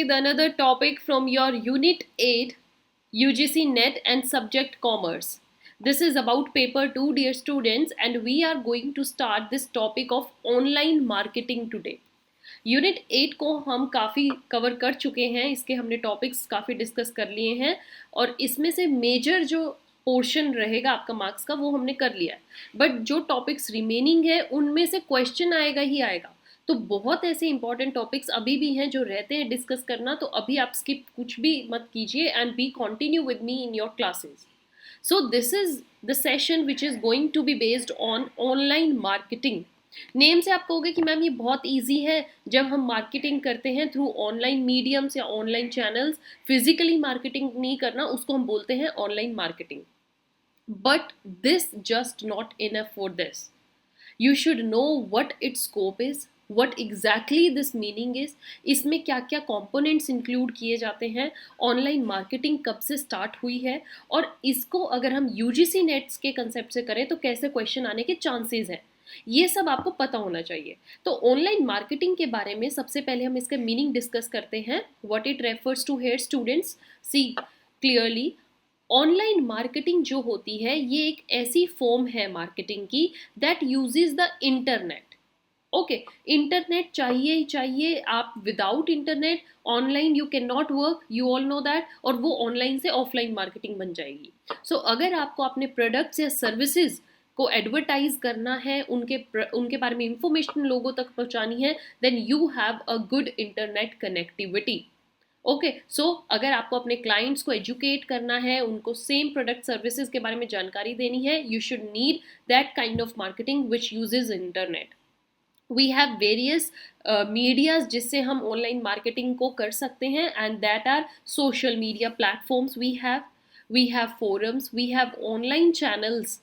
with another topic from your Unit 8 UGC NET and subject Commerce. This is about paper 2, dear students, and we are going to start this topic of online marketing today. Unit 8 को हम काफ़ी cover कर चुके हैं, इसके हमने topics काफ़ी discuss कर लिए हैं और इसमें से मेजर जो पोर्शन रहेगा आपका मार्क्स का वो हमने कर लिया है. बट जो टॉपिक्स रिमेनिंग है उनमें से क्वेश्चन आएगा ही आएगा. तो बहुत ऐसे इंपॉर्टेंट टॉपिक्स अभी भी हैं जो रहते हैं डिस्कस करना, तो अभी आप स्किप कुछ भी मत कीजिए and B continue with me in your classes. So this is the session which is going to be based on online marketing. Name से आप कहोगे कि मैम ये बहुत इजी है, जब हम मार्केटिंग करते हैं थ्रू ऑनलाइन मीडियम्स या ऑनलाइन चैनल्स, फिजिकली मार्केटिंग नहीं करना, उसको हम बोलते हैं online marketing. But this just not enough for this. You should know what its scope is, what exactly this meaning is, इसमें क्या क्या components include किए जाते हैं, ऑनलाइन मार्केटिंग कब से स्टार्ट हुई है और इसको अगर हम UGC नेट्स के कंसेप्ट से करें तो कैसे क्वेश्चन आने के चांसेस हैं, ये सब आपको पता होना चाहिए. तो ऑनलाइन मार्केटिंग के बारे में सबसे पहले हम इसका मीनिंग डिस्कस करते हैं. What it refers to here students, see clearly. Online marketing जो होती है ये एक ऐसी फॉर्म है मार्केटिंग की that uses the internet. Okay, internet चाहिए ही चाहिए. आप without internet online you can not work, you all know that. और वो ऑनलाइन से ऑफलाइन मार्केटिंग बन जाएगी. सो अगर आपको अपने प्रोडक्ट्स या सर्विसेज को एडवर्टाइज करना है, उनके बारे में इंफॉर्मेशन लोगों तक पहुंचानी है, then you have a good internet connectivity. Okay, so अगर आपको अपने क्लाइंट्स को एजुकेट करना है, उनको सेम प्रोडक्ट सर्विसेज के बारे में जानकारी देनी है, you should need that kind of marketing which uses internet. We have various medias जिससे हम ऑनलाइन मार्केटिंग को कर सकते हैं and that are social media platforms. We have forums, we have online channels,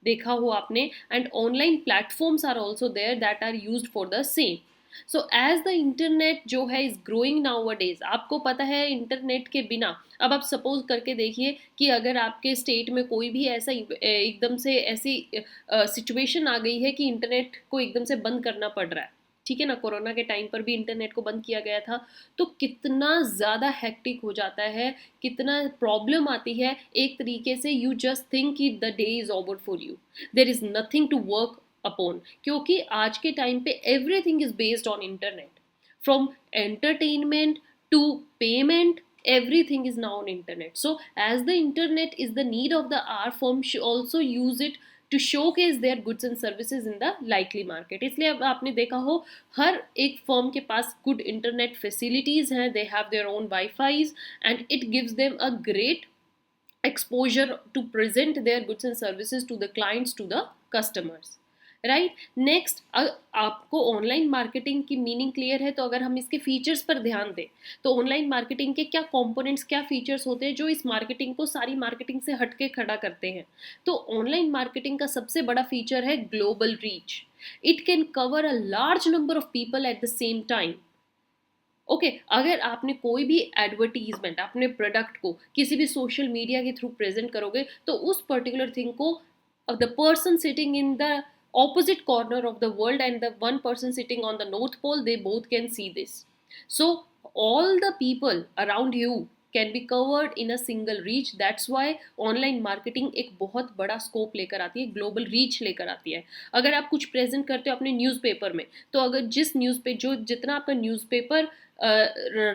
देखा हो आपने, and online platforms are also there that are used for the same. So as the internet जो है is growing now days, आपको पता है internet के बिना, अब आप सपोज करके देखिए कि अगर आपके स्टेट में कोई भी ऐसा एकदम से ऐसी सिचुएशन आ गई है कि इंटरनेट को एकदम से बंद करना पड़ रहा है, ठीक है ना, कोरोना के टाइम पर भी इंटरनेट को बंद किया गया था, तो कितना ज़्यादा हेक्टिक हो जाता है, कितना प्रॉब्लम आती है. एक तरीके से यू जस्ट थिंक कि the day is over for you, there is nothing to work upon, क्योंकि आज के टाइम पे everything is based on internet. From entertainment to payment, everything is now on internet. So as the internet is the need of the hour, firm should also use it to showcase their goods and services in the likely market. इसलिए अब आपने देखा हो हर एक firm के पास good internet facilities हैं, they have their own wifis and it gives them a great exposure to present their goods and services to the clients, to the customers. Right. Next, आपको online marketing की meaning clear है, तो अगर हम इसके features पर ध्यान दें तो ऑनलाइन मार्केटिंग के क्या कंपोनेंट्स, क्या फीचर्स होते हैं जो इस मार्केटिंग को सारी मार्केटिंग से हटके खड़ा करते हैं. तो ऑनलाइन मार्केटिंग का सबसे बड़ा फीचर है global reach. It can cover a large number of people at the same time. Okay, अगर आपने कोई भी एडवर्टीजमेंट अपने प्रोडक्ट को किसी भी सोशल मीडिया के थ्रू प्रेजेंट करोगे तो उस पर्टिकुलर थिंग को the person sitting in the opposite corner of the world and the one person sitting on the north pole, they both can see this. So all the people around you can be covered in a single reach. That's why online marketing एक बहुत बड़ा scope लेकर आती है, global reach लेकर आती है. अगर आप कुछ प्रेजेंट करते हो अपने न्यूज़पेपर में, तो अगर जिस न्यूज़ पे जो जितना आपका न्यूज़पेपर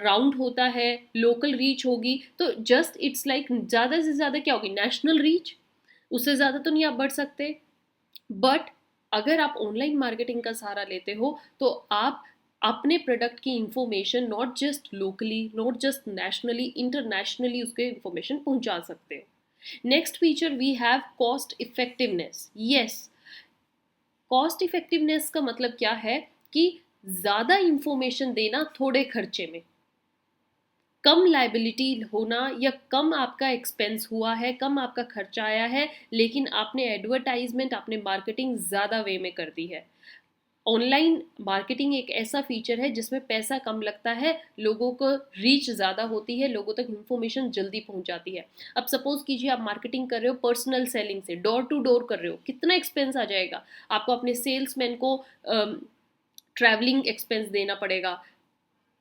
राउंड होता है, लोकल रीच होगी, तो जस्ट इट्स लाइक ज़्यादा से ज़्यादा क्या होगी, नेशनल रीच. उससे ज़्यादा तो नहीं आप बढ़ सकते. बट अगर आप ऑनलाइन मार्केटिंग का सहारा लेते हो तो आप अपने प्रोडक्ट की information not just locally, not just nationally, internationally उसके इंफॉर्मेशन पहुंचा सकते हो. Next feature we have cost effectiveness. Yes, cost effectiveness का मतलब क्या है कि ज़्यादा इंफॉर्मेशन देना थोड़े खर्चे में, कम लाइबिलिटी होना या कम आपका एक्सपेंस हुआ है, कम आपका खर्चा आया है, लेकिन आपने एडवर्टाइजमेंट, आपने मार्केटिंग ज़्यादा वे में कर दी है. ऑनलाइन मार्केटिंग एक ऐसा फीचर है जिसमें पैसा कम लगता है, लोगों को रीच ज़्यादा होती है, लोगों तक इंफॉर्मेशन जल्दी पहुंच जाती है. अब सपोज कीजिए आप मार्केटिंग कर रहे हो पर्सनल सेलिंग से, डोर टू डोर कर रहे हो, कितना एक्सपेंस आ जाएगा आपको, अपने सेल्समैन को ट्रैवलिंग एक्सपेंस देना पड़ेगा,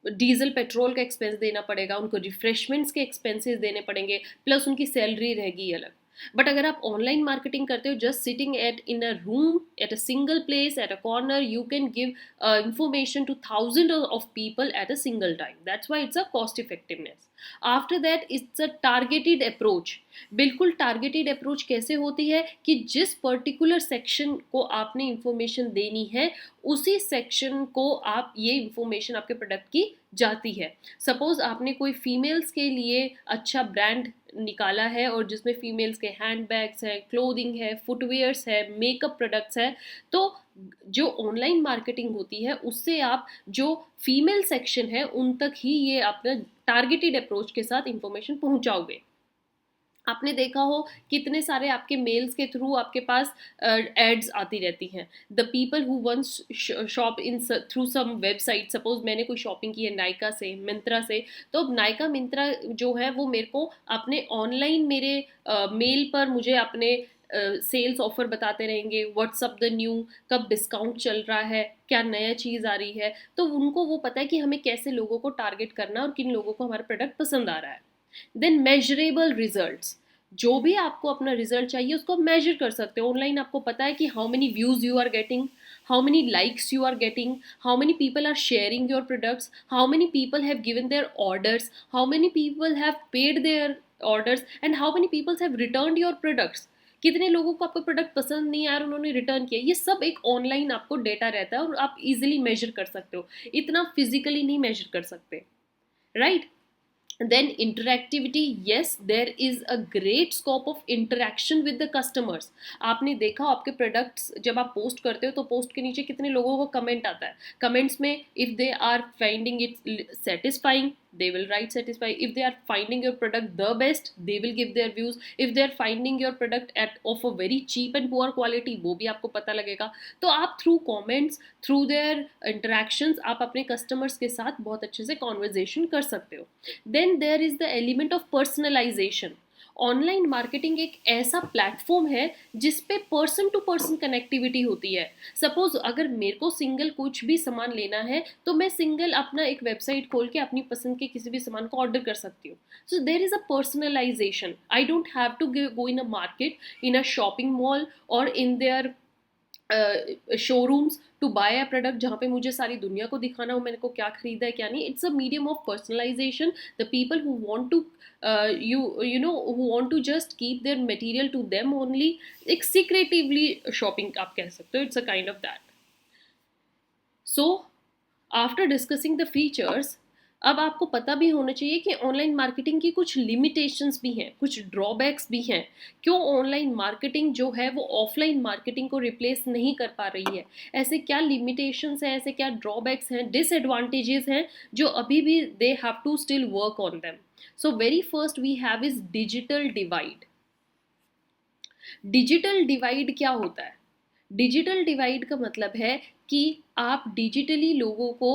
डीजल पेट्रोल का एक्सपेंस देना पड़ेगा, उनको रिफ्रेशमेंट्स के एक्सपेंसेस देने पड़ेंगे, प्लस उनकी सैलरी रहेगी अलग। बट अगर आप ऑनलाइन मार्केटिंग करते हो just sitting at in a room at a single place at a corner, you can give information to thousands of people at a single time. That's why it's a cost effectiveness. After that it's a targeted approach. बिल्कुल targeted approach कैसे होती है कि जिस particular section को आपने information देनी है उसी सेक्शन को आप ये इंफॉर्मेशन आपके प्रोडक्ट की जाती है। सपोज आपने कोई फीमेल्स के लिए अच्छा ब्रांड निकाला है और जिसमें फीमेल्स के हैंड बैग्स है, क्लोथिंग है, फुटवेयर्स है, मेकअप प्रोडक्ट्स है, तो जो ऑनलाइन मार्केटिंग होती है उससे आप जो फीमेल सेक्शन है उन तक ही ये अपना टारगेटेड अप्रोच के साथ इंफॉर्मेशन पहुंचाओगे। आपने देखा हो कितने सारे आपके मेल्स के थ्रू आपके पास एड्स आती रहती हैं। The people who once shop in through some website, suppose मैंने कोई शॉपिंग की है नायका से, मिंत्रा से, तो अब नायका मिंत्रा जो है वो मेरे को अपने ऑनलाइन मेरे मेल पर मुझे अपने सेल्स ऑफर बताते रहेंगे, व्हाट्सअप द न्यू, कब डिस्काउंट चल रहा है, क्या नया चीज़ आ रही है। तो उनको वो पता है कि हमें कैसे लोगों को टारगेट करना है और किन लोगों को हमारा प्रोडक्ट पसंद आ रहा है। देन मेजरेबल रिजल्ट्स, जो भी आपको अपना रिजल्ट चाहिए उसको मेजर कर सकते हो ऑनलाइन। आपको पता है कि how many views you are getting, how many likes you are getting, how many people are sharing your products, how many people have given their orders, how many people have paid their orders and how many peoples have return your products. कितने लोगों को आपका product पसंद नहीं आया और उन्होंने return किया, ये सब एक ऑनलाइन आपको डेटा रहता है और आप इजिली मेजर कर सकते हो, इतना फिजिकली नहीं मेजर कर सकते, right. Then interactivity, yes, there is a great scope of interaction with the customers. आपने देखा आपके प्रोडक्ट्स जब आप पोस्ट करते हो तो पोस्ट के नीचे कितने लोगों को कमेंट आता है। कमेंट्स में if they are finding it satisfying they will write satisfied, if they are finding your product the best they will give their views, if they are finding your product at of a very cheap and poor quality वो भी आपको पता लगेगा। तो आप through comments, through their interactions आप अपने customers के साथ बहुत अच्छे से कॉन्वर्जेशन कर सकते हो। Then there is the element of personalisation. Online marketing एक ऐसा प्लेटफॉर्म है जिसपे पर्सन टू पर्सन कनेक्टिविटी होती है। सपोज अगर मेरे को सिंगल कुछ भी सामान लेना है तो मैं सिंगल अपना एक वेबसाइट खोल के अपनी पसंद के किसी भी सामान को ऑर्डर कर सकती हूँ। So there is a personalisation. I don't have to go in a market, in a shopping mall और in their showrooms to buy a product जहाँ पे मुझे सारी दुनिया को दिखाना हो मैंने को क्या खरीदा है क्या नहीं। It's a medium of personalisation. The people who want to you know who want to just keep their material to them only, एक secretively shopping आप कह सकते हो, it's a kind of that. So after discussing the features, अब आपको पता भी होना चाहिए कि ऑनलाइन मार्केटिंग की कुछ लिमिटेशंस भी हैं, कुछ ड्रॉबैक्स भी हैं। क्यों ऑनलाइन मार्केटिंग जो है वो ऑफलाइन मार्केटिंग को रिप्लेस नहीं कर पा रही है, ऐसे क्या लिमिटेशंस हैं, ऐसे क्या ड्रॉबैक्स हैं, डिसएडवांटेजेस हैं जो अभी भी they have to still work on them. So very first we have is digital divide. Digital divide क्या होता है? डिजिटल डिवाइड का मतलब है कि आप डिजिटली लोगों को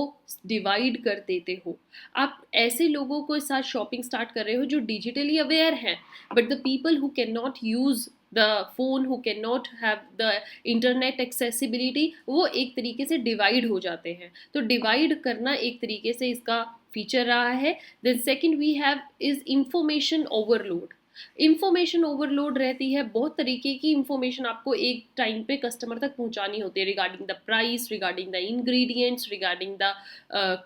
डिवाइड कर देते हो। आप ऐसे लोगों के साथ शॉपिंग स्टार्ट कर रहे हो जो डिजिटली अवेयर हैं, but the people who can not use the phone, who can not have the internet accessibility, वो एक तरीके से डिवाइड हो जाते हैं। तो डिवाइड करना एक तरीके से इसका फीचर रहा है। Then second we have is information overload. Information overload रहती है, बहुत तरीके की इंफॉर्मेशन आपको एक टाइम पे कस्टमर तक पहुंचानी होती है, regarding the price, regarding the ingredients, regarding the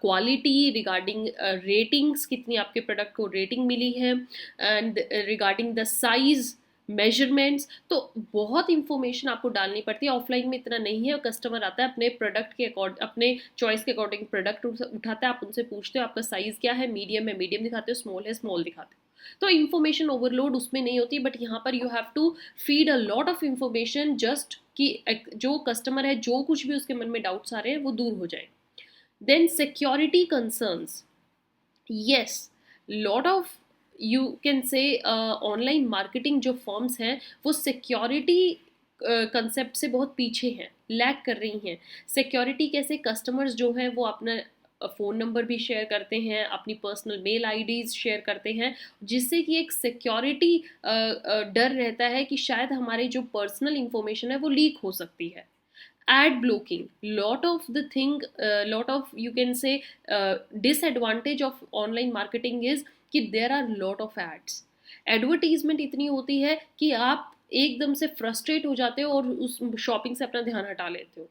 quality, regarding ratings, कितनी आपके प्रोडक्ट को रेटिंग मिली है, and regarding the size, measurements. तो बहुत इंफॉर्मेशन आपको डालनी पड़ती है। ऑफलाइन में इतना नहीं है, कस्टमर आता है अपने प्रोडक्ट के अकॉर्डिंग, अपने चॉइस के अकॉर्डिंग प्रोडक्ट उठाता है, आप उनसे पूछते हो आपका साइज़ क्या है, मीडियम है मीडियम दिखाते हो, स्मॉल है स्मॉल दिखाते हो। तो इंफॉर्मेशन ओवरलोड उसमें नहीं होती, बट यहाँ पर you have to feed a lot of information just कि जो कस्टमर है जो कुछ भी उसके मन में डाउट्स आ रहे हैं वो दूर हो जाए। Then security concerns, yes, lot of you can say online marketing जो फर्म्स हैं वो सिक्योरिटी कंसेप्ट से बहुत पीछे हैं, लैक कर रही हैं। सिक्योरिटी कैसे? कस्टमर्स जो हैं वो अपना फ़ोन नंबर भी शेयर करते हैं, अपनी पर्सनल मेल आईडीज़ शेयर करते हैं, जिससे कि एक सिक्योरिटी डर रहता है कि शायद हमारी जो पर्सनल इंफॉर्मेशन है वो लीक हो सकती है। Ad blocking, lot of you can say disadvantage of online marketing is कि there are lot of ads. Advertisement इतनी होती है कि आप एकदम से फ्रस्ट्रेट हो जाते हो और उस शॉपिंग से अपना ध्यान हटा लेते हो.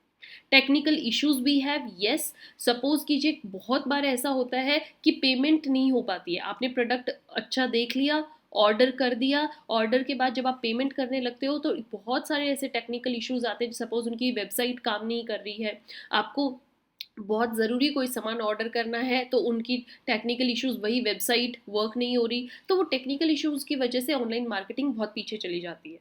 टेक्निकल इश्यूज भी हैव, यस. सपोज कीजिए बहुत बार ऐसा होता है कि पेमेंट नहीं हो पाती है. आपने प्रोडक्ट अच्छा देख लिया, ऑर्डर कर दिया, ऑर्डर के बाद जब आप पेमेंट करने लगते हो तो बहुत सारे ऐसे टेक्निकल इश्यूज आते हैं. सपोज उनकी वेबसाइट काम नहीं कर रही है, आपको बहुत ज़रूरी कोई सामान ऑर्डर करना है तो उनकी टेक्निकल इश्यूज, वही वेबसाइट वर्क नहीं हो रही, तो वो टेक्निकल इश्यूज की वजह से ऑनलाइन मार्केटिंग बहुत पीछे चली जाती है.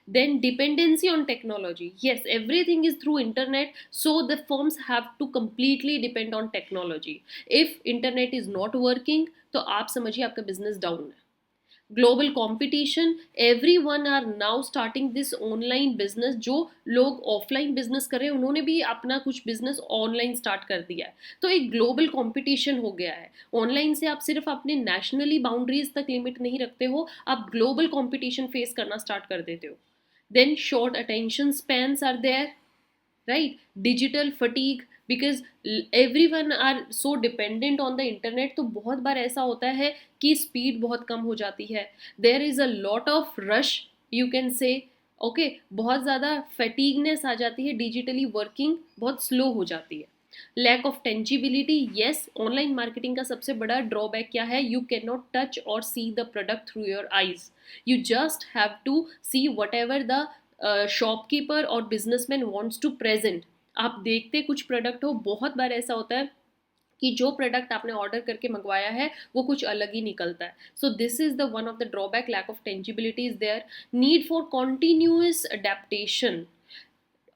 Then dependency on technology, yes, everything is through internet, so the firms have to completely depend on technology. If internet is not working तो आप समझिए आपका बिजनेस डाउन है. Global competition, everyone are now starting this online business. जो लोग offline business कर रहे हैं उन्होंने भी अपना कुछ बिजनेस ऑनलाइन स्टार्ट कर दिया है. तो एक ग्लोबल कंपटीशन हो गया है. ऑनलाइन से आप सिर्फ अपने नेशनली बाउंड्रीज तक लिमिट नहीं रखते हो, आप ग्लोबल कंपटीशन फेस करना स्टार्ट कर देते हो. Then short attention spans are there, right? Digital fatigue, because everyone are so dependent on the internet. तो बहुत बार ऐसा होता है कि स्पीड बहुत कम हो जाती है. There is a lot of rush, you can say, okay, बहुत ज़्यादा फैटिगनेस आ जाती है, डिजिटली वर्किंग बहुत स्लो हो जाती है. Lack of tangibility, yes. Online marketing का सबसे बड़ा ड्रॉबैक क्या है? यू कैन नॉट टच और see the product through your eyes. You just have to see whatever the shopkeeper और बिजनेसमैन वांट्स टू प्रेजेंट. आप देखते कुछ प्रोडक्ट हो, बहुत बार ऐसा होता है कि जो प्रोडक्ट आपने ऑर्डर करके मंगवाया है वो कुछ अलग ही निकलता है. So this is the one of the drawback. Lack of tangibility is there. Need for continuous adaptation.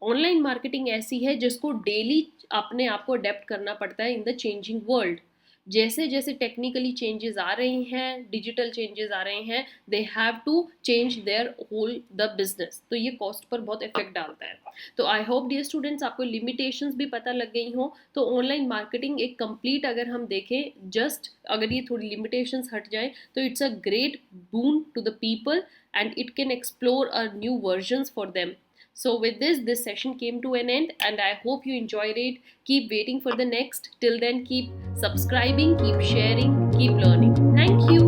Online marketing ऐसी है जिसको डेली अपने आप को अडेप्ट करना पड़ता है इन द चेंजिंग वर्ल्ड. जैसे जैसे टेक्निकली चेंजेस आ रहे हैं, डिजिटल चेंजेस आ रहे हैं, they have to change their whole the business. तो ये कॉस्ट पर बहुत इफेक्ट डालता है. तो आई होप डियर स्टूडेंट्स आपको लिमिटेशंस भी पता लग गई हो. तो ऑनलाइन मार्केटिंग एक कंप्लीट अगर हम देखें, जस्ट अगर ये थोड़ी लिमिटेशंस हट जाए तो it's a great boon to the people and it can explore a new versions for them. So with this session came to an end and I hope you enjoyed it. Keep waiting for the next. Till then, keep subscribing, keep sharing, keep learning. Thank you.